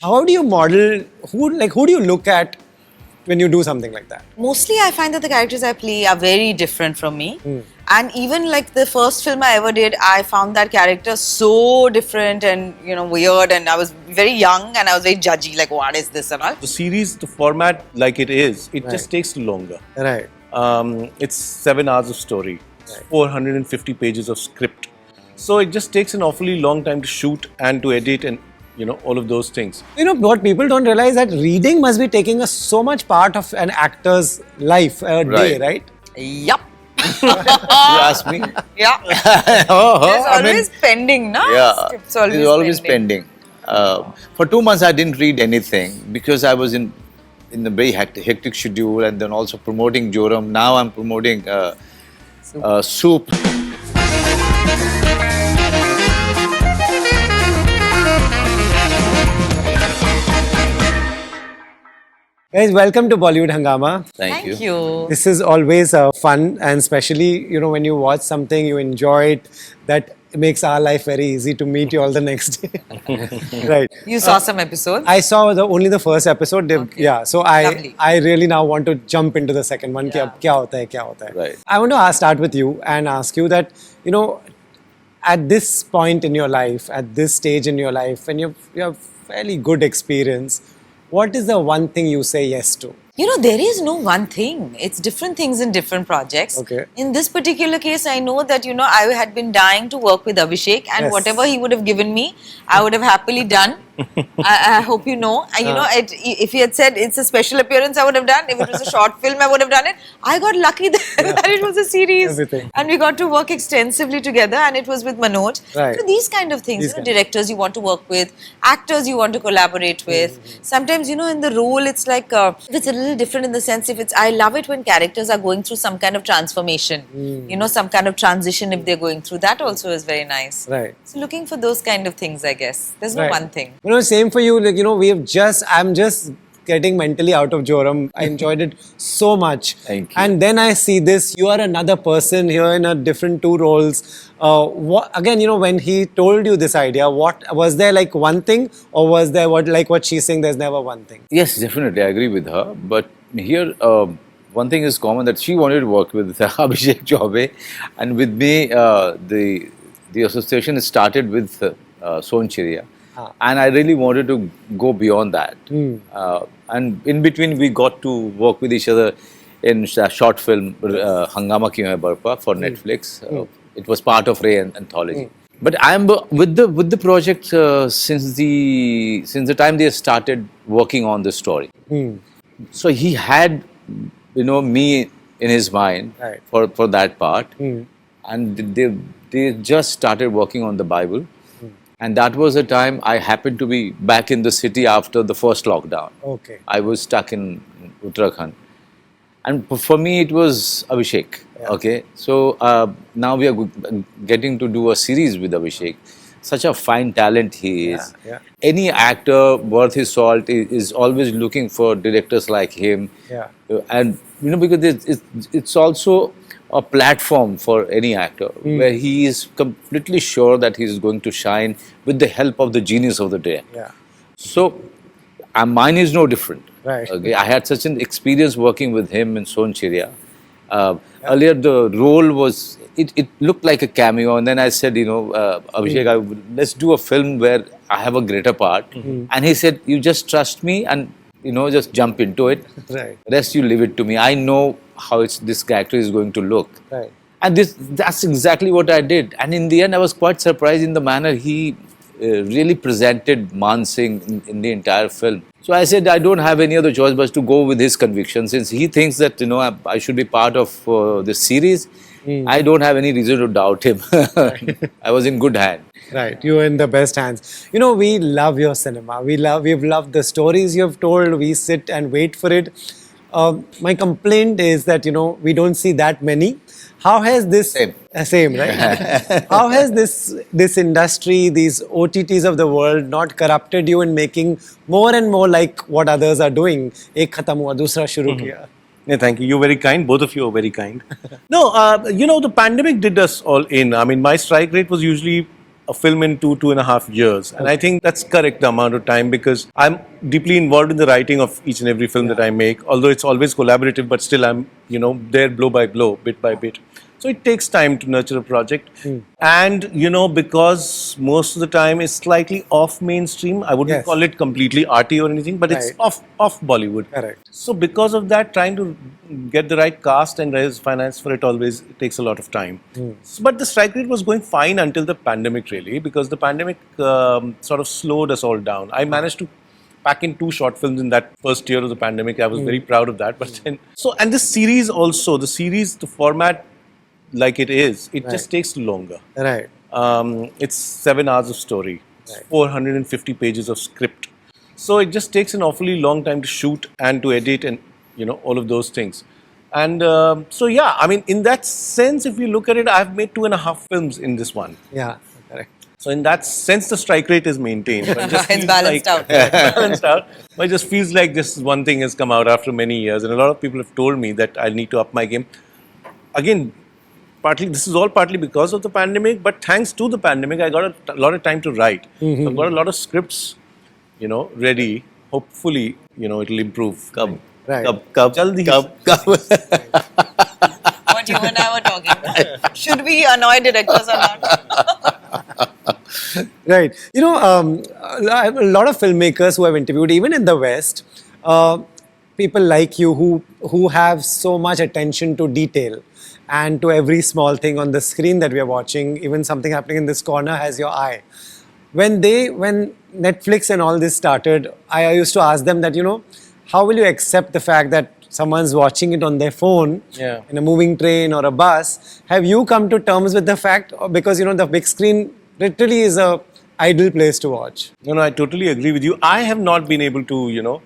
How do you model, who do you look at when you do something like that? Mostly I find that the characters I play are very different from me. And even like the first film I ever did, I found that character so different and, you know, weird, and I was very young and I was very judgy, like what is this and all. The series, the format like it is, it Right. just takes longer. Right. It's 7 hours of story, 450 pages of script. So it just takes an awfully long time to shoot and to edit and, you know, all of those things. You know, what people don't realize that reading must be taking so much part of an actor's life a day, right? Yup. You ask me? Yeah. Oh, It's always pending, no? yeah, It's always, it's always pending. For 2 months, I didn't read anything because I was in a very hectic schedule, and then also promoting Joram. Now I'm promoting Soup. Guys, welcome to Bollywood Hungama. Thank you. Thank you. This is always fun, and especially, you know, when you watch something, you enjoy it, that makes our life very easy to meet you all the next day. Right. You saw some episodes? I saw only the first episode. Okay. Yeah, so Lovely. I really now want to jump into the second one. Yeah. Kya hota hai, kya hota hai. Right. I want to start with you and ask you that, you know, at this point in your life, at this stage in your life, when you have fairly good experience, what is the one thing you say yes to? You know, there is no one thing. It's different things in different projects. Okay. In this particular case, I know that, you know, I had been dying to work with Abhishek, and Yes. whatever he would have given me, I would have happily done. I hope you know. And, you know, if he had said it's a special appearance, I would have done. If it was a short film, I would have done it. I got lucky that it was a series. Everything. And we got to work extensively together, and it was with Manoj. Right. So these kind of things, These you know, kind of- directors you want to work with, actors you want to collaborate with. Sometimes, you know, in the role, it's like, it's a little different in the sense, I love it when characters are going through some kind of transformation, you know, some kind of transition if they're going through. That also is very nice. Right. So looking for those kind of things, I guess. There's no Right. one thing. You know, same for you. Like, you know, I'm just getting mentally out of Joram. I enjoyed it so much. Thank you. And then I see this, you are another person here in a different two roles. Again, you know, when he told you this idea, what was there like one thing, or was there what she's saying, there's never one thing? Yes, definitely, I agree with her. But here, one thing is common, that she wanted to work with Abhishek Chaubey, and with me, the association started with Sonchiriya. And I really wanted to go beyond that. And in between, we got to work with each other in a short film, Hungama Kyun Hai Barpa, for Netflix. It was part of Ray anthology. But I am with the project since the time they started working on the story. So he had, you know, me in his mind, Right. for that part, and they just started working on the Bible. And that was the time I happened to be back in the city after the first lockdown. Okay. I was stuck in Uttarakhand. And for me, it was Abhishek. Okay. So now we are getting to do a series with Abhishek. Such a fine talent he is. Yeah. Any actor worth his salt is always looking for directors like him. Yeah. And, you know, because it's also a platform for any actor where he is completely sure that he is going to shine with the help of the genius of the day. Yeah. So mine is no different. Right. Okay, I had such an experience working with him in Sonchiriya. Earlier, the role was it looked like a cameo, and then I said, you know, Abhishek, let's do a film where I have a greater part. And he said, you just trust me, and, you know, just jump into it. Right. Rest you leave it to me. I know how this character is going to look. Right. And that's exactly what I did. And in the end, I was quite surprised in the manner he really presented Man Singh in the entire film. So I said, I don't have any other choice but to go with his conviction. Since he thinks that, you know, I should be part of this series, I don't have any reason to doubt him. I was in good hand. Right, you're in the best hands. You know, we love your cinema. We've loved the stories you've told. We sit and wait for it. My complaint is that, you know, we don't see that many. How has this same, right? How has this industry, these OTTs of the world, not corrupted you in making more and more like what others are doing? Ek khatam hua, dusra shuru kiya. Yeah, thank you. You're very kind. Both of you are very kind. No, you know, the pandemic did us all in. I mean, my strike rate was usually a film in 2.5 years. And I think that's correct, the amount of time, because I'm deeply involved in the writing of each and every film that I make. Although it's always collaborative, but still I'm, there blow by blow, bit by bit. So it takes time to nurture a project. And, because most of the time it's slightly off mainstream, I wouldn't call it completely arty or anything, but it's off Bollywood. Correct. So because of that, trying to get the right cast and raise finance for it always takes a lot of time. But the strike rate was going fine until the pandemic, really, because the pandemic sort of slowed us all down. I managed to pack in 2 short films in that first year of the pandemic. I was very proud of that. But then, and this series also, the format, like it is, it just takes longer. Right. It's 7 hours of story, 450 pages of script. So it just takes an awfully long time to shoot and to edit and, all of those things. And so, yeah, I mean, in that sense, if you look at it, I've made 2.5 films in this one. Yeah, correct. So in that sense, the strike rate is maintained. But it just It's balanced out. balanced out. But it just feels like this one thing has come out after many years. And a lot of people have told me that I need to up my game. Again, this is all partly because of the pandemic, but thanks to the pandemic, I got a lot of time to write. So I've got a lot of scripts, ready. Hopefully, it'll improve. Come. Right. Jaldi. What you and I were talking about. Should we annoy directors or not? Right. A lot of filmmakers who I've interviewed, even in the West, people like you who have so much attention to detail and to every small thing on the screen that we are watching, even something happening in this corner has your eye. When Netflix and all this started, I used to ask them that, how will you accept the fact that someone's watching it on their phone in a moving train or a bus? Have you come to terms with the fact, because, the big screen literally is a ideal place to watch? No, I totally agree with you. I have not been able to,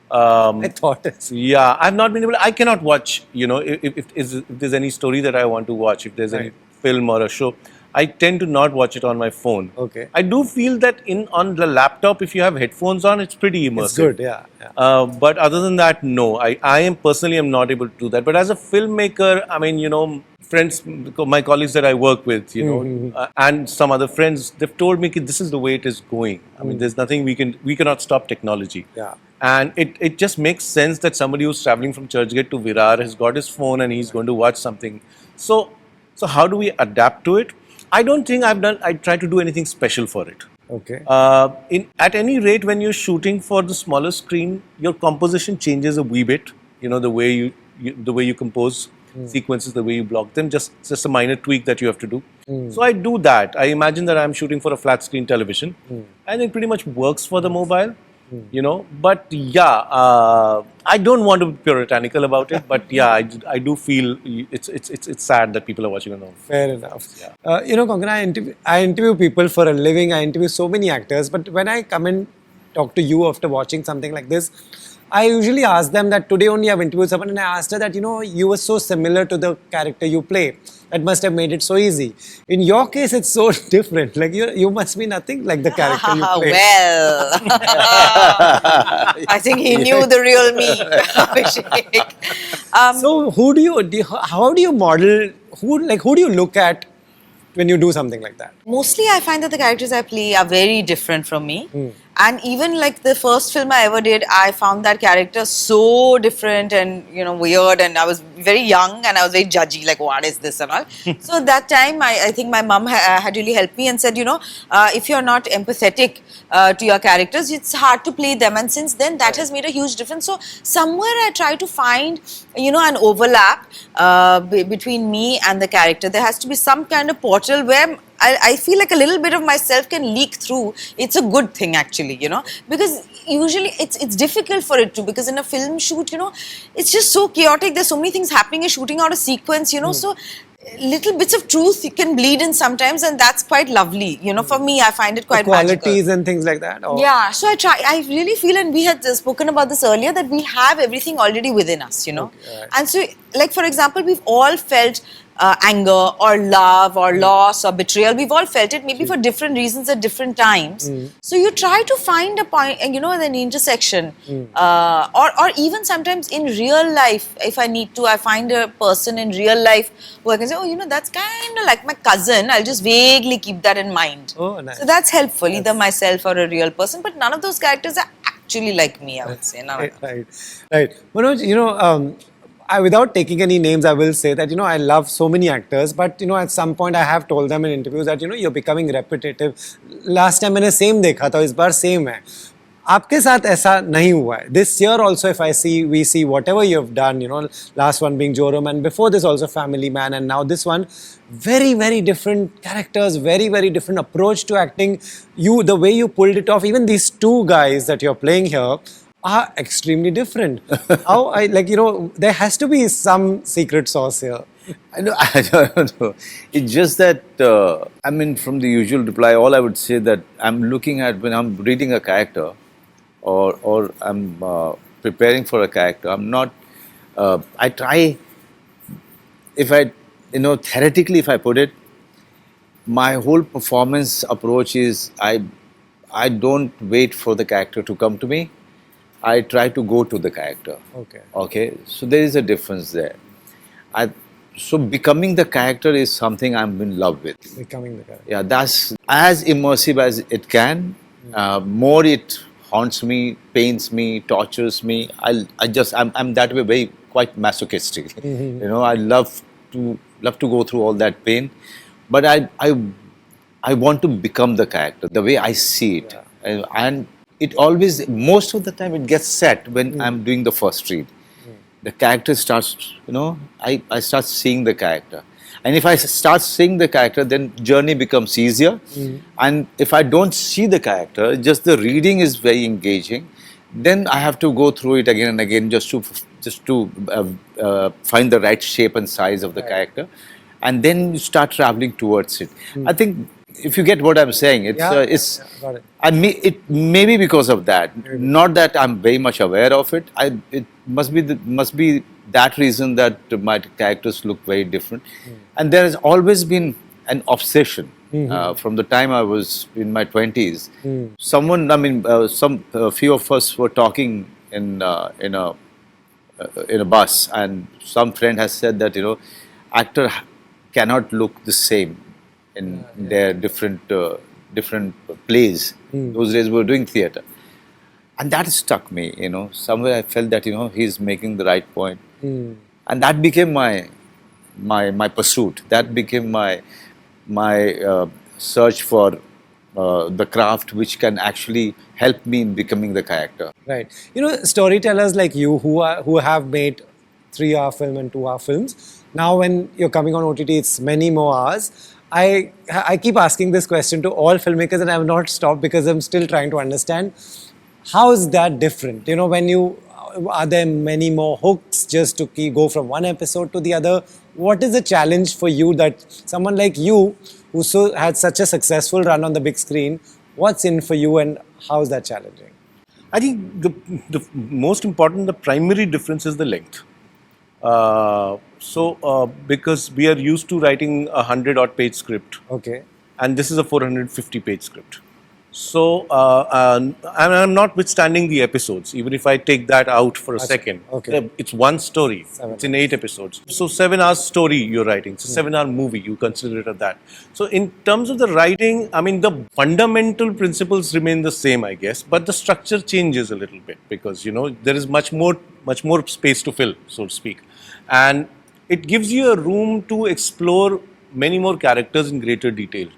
I thought it's... Yeah, I've not been able to, I cannot watch, if there's any story that I want to watch, if there's any film or a show, I tend to not watch it on my phone. Okay. I do feel that on the laptop, if you have headphones on, it's pretty immersive. It's good, yeah. But other than that, no, I am personally not able to do that. But as a filmmaker, I mean, friends, my colleagues that I work with, and some other friends, they've told me this is the way it is going. I mean, there's nothing we cannot stop technology. Yeah. And it just makes sense that somebody who's traveling from Churchgate to Virar has got his phone and he's going to watch something. So how do we adapt to it? I don't think I try to do anything special for it. Okay. At any rate, when you're shooting for the smaller screen, your composition changes a wee bit. The way you compose sequences, the way you block them, just a minor tweak that you have to do. So I do that. I imagine that I'm shooting for a flat screen television, and it pretty much works for the mobile. But yeah, I don't want to be puritanical about it, but yeah, I do feel it's sad that people are watching it now. Fair enough. Konkona, I interview people for a living. I interview so many actors, but when I come and talk to you after watching something like this, I usually ask them that today only I've interviewed someone and I asked her that, you were so similar to the character you play. That must have made it so easy. In your case, it's so different. Like you must be nothing like the character you play. Well, I think he knew the real me, Abhishek. So how do you model, who do you look at when you do something like that? Mostly I find that the characters I play are very different from me. And even like the first film I ever did, I found that character so different and, weird. And I was very young and I was very judgy, like, what is this and all. So that time, I think my mum had really helped me and said, if you're not empathetic to your characters, it's hard to play them. And since then, that has made a huge difference. So somewhere I try to find, an overlap between me and the character. There has to be some kind of portal where I feel like a little bit of myself can leak through. It's a good thing actually, because usually it's difficult for it to, because in a film shoot, it's just so chaotic. There's so many things happening. You're shooting out a sequence, so little bits of truth you can bleed in sometimes, and that's quite lovely. For me, I find it quite qualities magical. And things like that? Or? Yeah, so I really feel, and we had spoken about this earlier, that we have everything already within us, Okay, right. And so, like for example, we've all felt anger or love or loss or betrayal. We've all felt it, maybe for different reasons at different times. So you try to find a point, an intersection, or even sometimes in real life, if I need to, I find a person in real life who I can say, oh, that's kind of like my cousin. I'll just vaguely keep that in mind. Oh, nice. So that's helpful, either myself or a real person. But none of those characters are actually like me, I would say. None of them. Right. Manoj, without taking any names, I will say that, I love so many actors, but, at some point I have told them in interviews that, you're becoming repetitive. Last time मैंने same देखा था, इस बार same है. आपके साथ ऐसा नहीं हुआ है. This year also, if we see whatever you have done, last one being Joram, and before this also Family Man, and now this one, very, very different characters, very, very different approach to acting. The way you pulled it off, even these two guys that you're playing here, are extremely different. There has to be some secret sauce here. I don't know. It's just that, from the usual reply, all I would say that I'm looking at when I'm reading a character or I'm preparing for a character, I'm not, I try, theoretically, if I put it, my whole performance approach is I don't wait for the character to come to me. I try to go to the character. Okay. So there is a difference there. So becoming the character is something I'm in love with. Becoming the character. Yeah, that's as immersive as it can. More it haunts me, pains me, tortures me. I'm that way, very quite masochistic. I love to go through all that pain, but I want to become the character the way I see it, and it always, most of the time, it gets set when I'm doing the first read. The character starts, I start seeing the character. And if I start seeing the character, then journey becomes easier. And if I don't see the character, just the reading is very engaging, then I have to go through it again and again just to find the right shape and size of the character. And then you start traveling towards it. I think if you get what I'm saying, got it. It may be because of that. Not that I'm very much aware of it. It must be that reason that my characters look very different. And there has always been an obsession from the time I was in my 20s. A few of us were talking in a bus, and some friend has said that actor cannot look the same in their different plays. Those days we were doing theatre. And that stuck me, Somewhere I felt that, he's making the right point. And that became my pursuit. That became my search for the craft which can actually help me in becoming the character. Right. Storytellers like you who have made 3-hour film and 2-hour films, now when you're coming on OTT, it's many more hours. I keep asking this question to all filmmakers, and I have not stopped because I'm still trying to understand how is that different. Are there many more hooks just to go from one episode to the other? What is the challenge for you that someone like you who had such a successful run on the big screen, what's in for you and how is that challenging? I think the most important, the primary difference is the length. Because we are used to writing a 100-odd page script. Okay. And this is a 450-page script. So, and I'm not withstanding the episodes, even if I take that out for a second. Okay. It's one story. It's in 8 episodes. So 7 hours story you're writing. It's a 7-hour movie. You consider it as that. So in terms of the writing, the fundamental principles remain the same, I guess, but the structure changes a little bit because, there is much more space to fill, so to speak. And it gives you a room to explore many more characters in greater detail.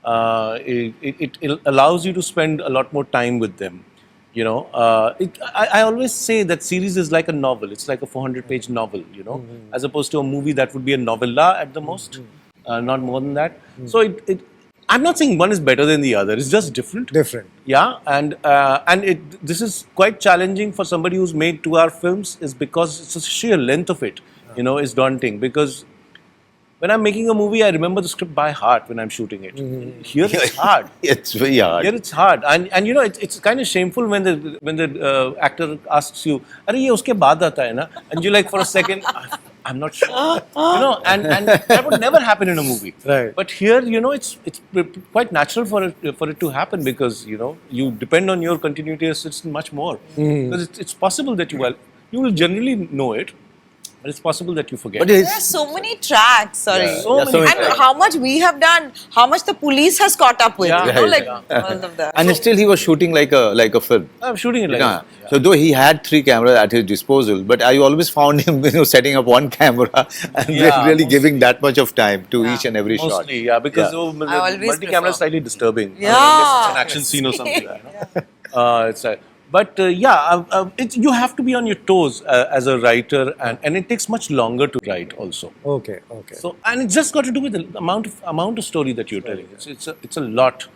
It allows you to spend a lot more time with them. I always say that series is like a novel. It's like a 400-page novel, as opposed to a movie that would be a novella at the most, not more than that. So I'm not saying one is better than the other. It's just different. Yeah, and this is quite challenging for somebody who's made 2-hour films, is because it's the sheer length of it, is daunting. Because when I'm making a movie, I remember the script by heart when I'm shooting it. Here it's hard. It's very hard. Here it's hard, and it's kind of shameful when the actor asks you, "Arey ye uske baad aata hai na?" And you like for a second, I'm not sure. And that would never happen in a movie. Right. But here, it's quite natural for it to happen because you depend on your continuity assistant much more because it's possible that you will generally know it, but it's possible that you forget. But There it's are so many tracks, sorry. Yeah. So Yeah, so many many And tracks. how much we have done, how much the police has caught up with, Yeah. like Yeah. all of that. and still he was shooting like a film. I'm shooting it like Yeah. that. So though he had 3 cameras at his disposal, but I always found him, setting up one camera and Yeah, really mostly. giving that much of time to Yeah. each and every shot. Mostly, yeah, because Yeah. I always multi-camera prefer. is slightly disturbing. Yeah. Unless it's an action scene or something. But you have to be on your toes as a writer, and it takes much longer to write also. Okay. So, and it's just got to do with the amount of story that you're telling. It's a lot,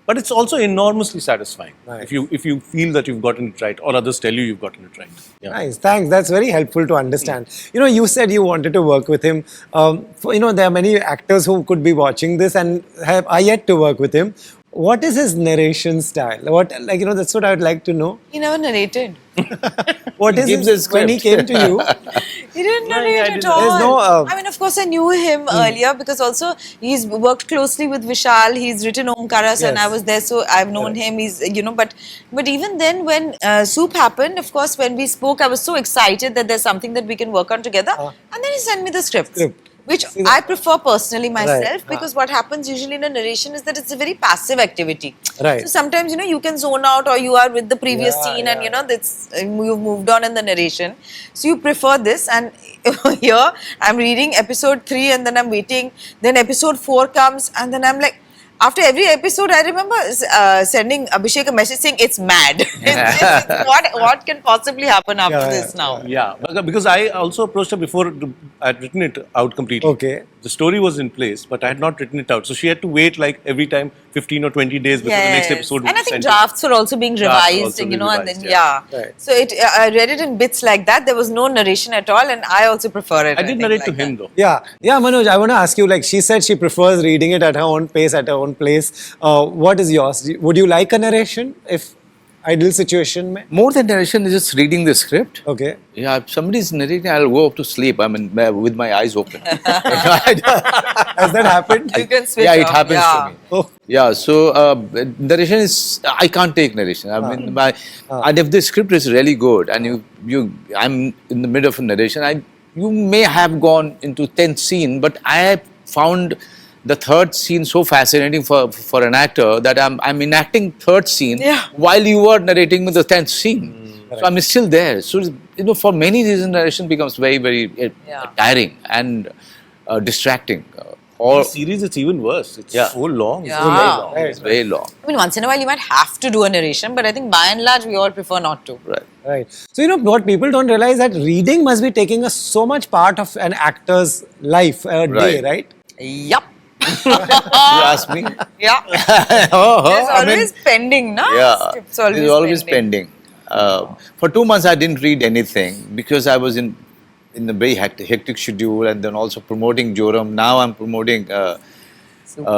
But it's also enormously satisfying Right. if you feel that you've gotten it right, or others tell you you've gotten it right. Yeah. Nice, thanks. That's very helpful to understand. You said you wanted to work with him. There are many actors who could be watching this and are yet to work with him. What is his narration style? That's what I would like to know. He never narrated. What is gives his, a when he came script. to you? He didn't No, narrate I at didn't. all. There's no, I mean, of course, I knew him earlier because also he's worked closely with Vishal. He's written Omkaras and Yes. I was there, so I've known him. He's, but even then, when Soup happened, of course, when we spoke, I was so excited that there's something that we can work on together. And then he sent me the script. Which See, I prefer personally myself Right. because what happens usually in a narration is that it's a very passive activity. Right. So sometimes you can zone out or you are with the previous Yeah, scene and yeah. that's you've moved on in the narration. So you prefer this, and here I'm reading episode 3 and then I'm waiting. Then episode 4 comes and then I'm like. After every episode, I remember sending Abhishek a message saying it's mad. What can possibly happen after Yeah, this now? Yeah, because I also approached her before I had written it out completely. Okay. The story was in place, but I had not written it out. So she had to wait like every time 15 or 20 days before the next episode would And I be think sent. drafts were also being Drafts were revised, also and being and then revised, yeah. Right. So I read it in bits like that. There was no narration at all, and I also prefer it. I did think, narrate like to him that. though. Yeah, Manoj, I want to ask you, she said she prefers reading it at her own pace, at her own place. What is yours? Would you like a narration if ideal situation mein? More than narration is just reading the script. Okay. Yeah, if somebody's narrating, I'll go up to sleep. I mean, with my eyes open. Has that happened? You can switch Yeah, it off, happens yeah. to me. Oh. Yeah, so narration is, I can't take narration. I mean, and if the script is really good and I'm in the middle of a narration, you may have gone into 10th scene, but I found the 3rd scene so fascinating for an actor that I'm enacting 3rd scene while you are narrating with the 10th scene. So I'm still there. So, for many reasons, narration becomes very, very tiring and distracting. The series, it's even worse. It's so long. Yeah. It's very long. It's very long. I mean, once in a while you might have to do a narration, but I think by and large we all prefer not to. Right. Right. So, what people don't realize that reading must be taking so much part of an actor's life a day, right? Yup. You ask me? Yeah. Oh, There's I mean, always pending, no? yeah, It's always, it's always pending. For 2 months, I didn't read anything because I was in a very hectic schedule, and then also promoting Joram. Now I'm promoting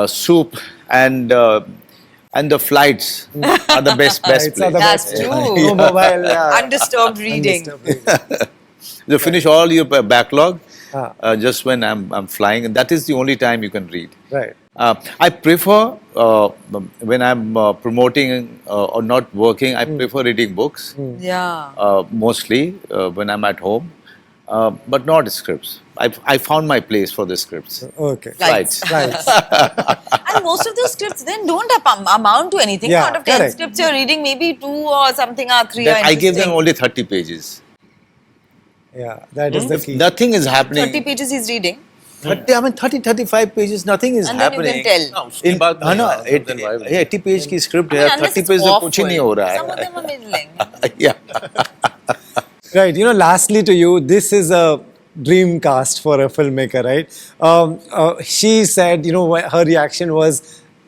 Soup, and the flights are the best Flights are place. the That's best. true. No mobile, yeah. Undisturbed reading. Undisturbed reading. You finish all your backlog Ah. just when I'm flying, and that is the only time you can read. Right. I prefer when I'm promoting or not working. I prefer reading books. Yeah. Mostly when I'm at home, but not scripts. I found my place for the scripts. Okay. Flights. Flights. And most of those scripts then don't amount to anything. Yeah, Out of 10 correct. scripts you're reading, maybe 2 or something or 3 Then are I give them interesting. only 30 pages. Yeah, that is the key. Nothing is happening. 30 pages he's reading. 30, 35 pages, nothing is And then you happening. can tell. हाँ, उसके In, बाद हाँ ना, नहीं, then why would- 80 page की script I है, mean, unless 30 it's page में awful. कुछ ही नहीं हो रहा Some of है. them are middling. Yeah. Right. Lastly to you, this is a dream cast for a filmmaker, right? She said, her reaction was,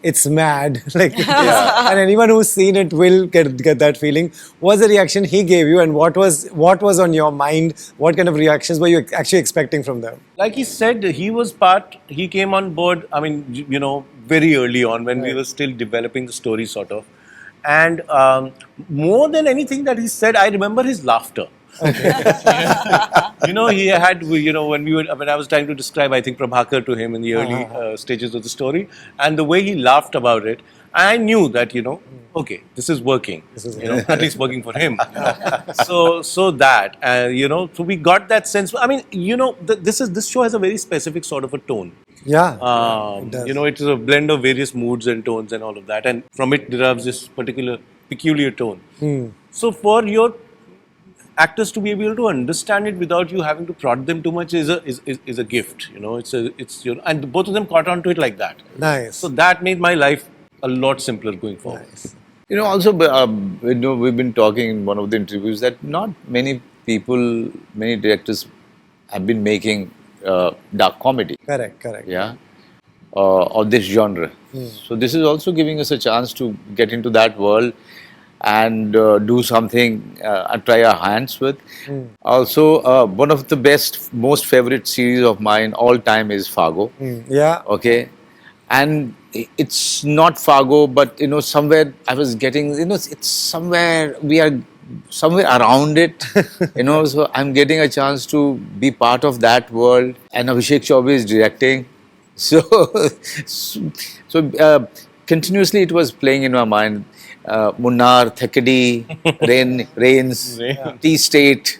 it's mad. And anyone who's seen it will get that feeling. What's the reaction he gave you, and what was on your mind? What kind of reactions were you actually expecting from them? Like he said, he came on board, I mean, very early on when we were still developing the story, sort of. And more than anything that he said, I remember his laughter. He had, when I was trying to describe, I think, Prabhakar to him in the early stages of the story, and the way he laughed about it, I knew that, okay, this is working. At least working for him. so that, so we got that sense. I mean, this show has a very specific sort of a tone. Yeah. It is a blend of various moods and tones and all of that, and from it derives this particular peculiar tone. So for your actors to be able to understand it without you having to prod them too much is a gift. And both of them caught on to it like that. Nice. So that made my life a lot simpler going forward. Nice. Also, we've been talking in one of the interviews that not many directors have been making dark comedy. Correct. Yeah. Of this genre. So this is also giving us a chance to get into that world and do something and try our hands with. Also, one of the most favorite series of mine all time is Fargo. Yeah. Okay. And it's not Fargo, but somewhere I was getting, it's somewhere we are somewhere around it, so I'm getting a chance to be part of that world, and Abhishek Chaubey is directing. So continuously it was playing in my mind. Munnar, Thekadi, Rains, T-State.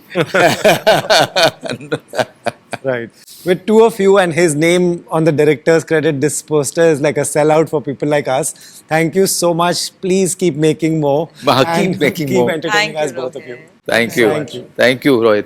Right. With two of you and his name on the director's credit, this poster is like a sellout for people like us. Thank you so much. Please keep making more. Keep making more. Keep entertaining Thank us, you, both of Rohit. you. Thank you. Thank you. Thank you, Rohit.